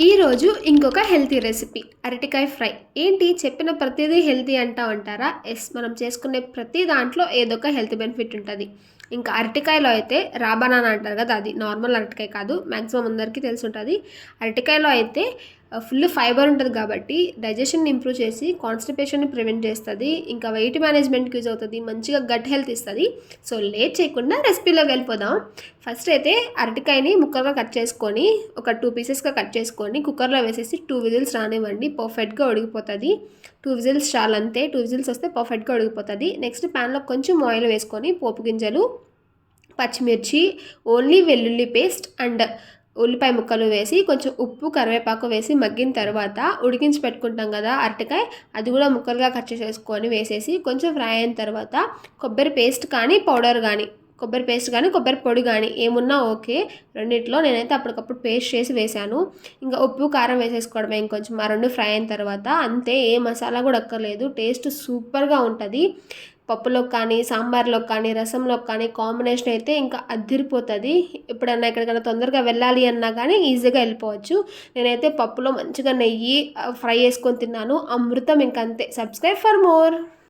ఈరోజు ఇంకొక healthy recipe అరటికాయ ఫ్రై. ఏంటి చెప్పిన ప్రతిదీ హెల్తీ అంటారా? ఎస్, మనం చేసుకునే ప్రతి దాంట్లో ఏదో ఒక హెల్త్ బెనిఫిట్ ఉంటుంది. ఇంకా అరటికాయలో అయితే రా బనానా అంటారు కదా, అది నార్మల్ అరటికాయ కాదు, మ్యాక్సిమం అందరికీ తెలిసి ఉంటుంది. అరటికాయలో అయితే ఫుల్ ఫైబర్ ఉంటుంది కాబట్టి డైజెషన్ని ఇంప్రూవ్ చేసి కాన్స్టిపేషన్ని ప్రివెంట్ చేస్తుంది. ఇంకా వెయిట్ మేనేజ్మెంట్కి యూజ్ అవుతుంది, మంచిగా గట్ హెల్త్ ఇస్తుంది. సో లేట్ చేయకుండా రెసిపీలోకి వెళ్ళిపోదాం. ఫస్ట్ అయితే అరటికాయని ముక్కలుగా కట్ చేసుకొని ఒక 2 పీసెస్గా కట్ చేసుకొని కుక్కర్లో వేసేసి 2 విజిల్స్ రానివ్వండి. పర్ఫెక్ట్గా ఉడికిపోతుంది. 2 విజిల్స్ చాలు, అంతే. 2 విజిల్స్ వస్తే పర్ఫెక్ట్గా ఉడికిపోతుంది. నెక్స్ట్ ప్యాన్లో కొంచెం ఆయిల్ వేసుకొని పోపు గింజలు, పచ్చిమిర్చి, ఓన్లీ వెల్లుల్లి పేస్ట్ అండ్ ఉల్లిపాయ ముక్కలు వేసి కొంచెం ఉప్పు కరివేపాకు వేసి మగ్గిన తర్వాత ఉడికించి పెట్టుకుంటాం కదా అరటికాయ, అది కూడా ముక్కలుగా కట్ చేసుకొని వేసేసి కొంచెం ఫ్రై అయిన తర్వాత కొబ్బరి పేస్ట్ కానీ పౌడర్ కానీ, కొబ్బరి పేస్ట్ కానీ కొబ్బరి పొడి కానీ ఏమున్నా ఓకే. రెండిట్లో నేనైతే అప్పటికప్పుడు పేస్ట్ చేసి వేశాను. ఇంకా ఉప్పు కారం వేసేసుకోవడమే ఇంకొంచెం. ఆ రెండు ఫ్రై అయిన తర్వాత అంతే, ఏ మసాలా కూడా అక్కర్లేదు. టేస్ట్ సూపర్గా ఉంటుంది. పప్పులోకి కానీ, సాంబార్లోకి కానీ, రసంలోకి కానీ కాంబినేషన్ అయితే ఇంకా అదిరిపోతుంది. ఎప్పుడన్నా ఎక్కడికైనా తొందరగా వెళ్ళాలి అన్నా కానీ ఈజీగా వెళ్ళిపోవచ్చు. నేనైతే పప్పులో మంచిగా నెయ్యి ఫ్రై చేసుకొని తిన్నాను, అమృతం. ఇంకంతే. Subscribe for more.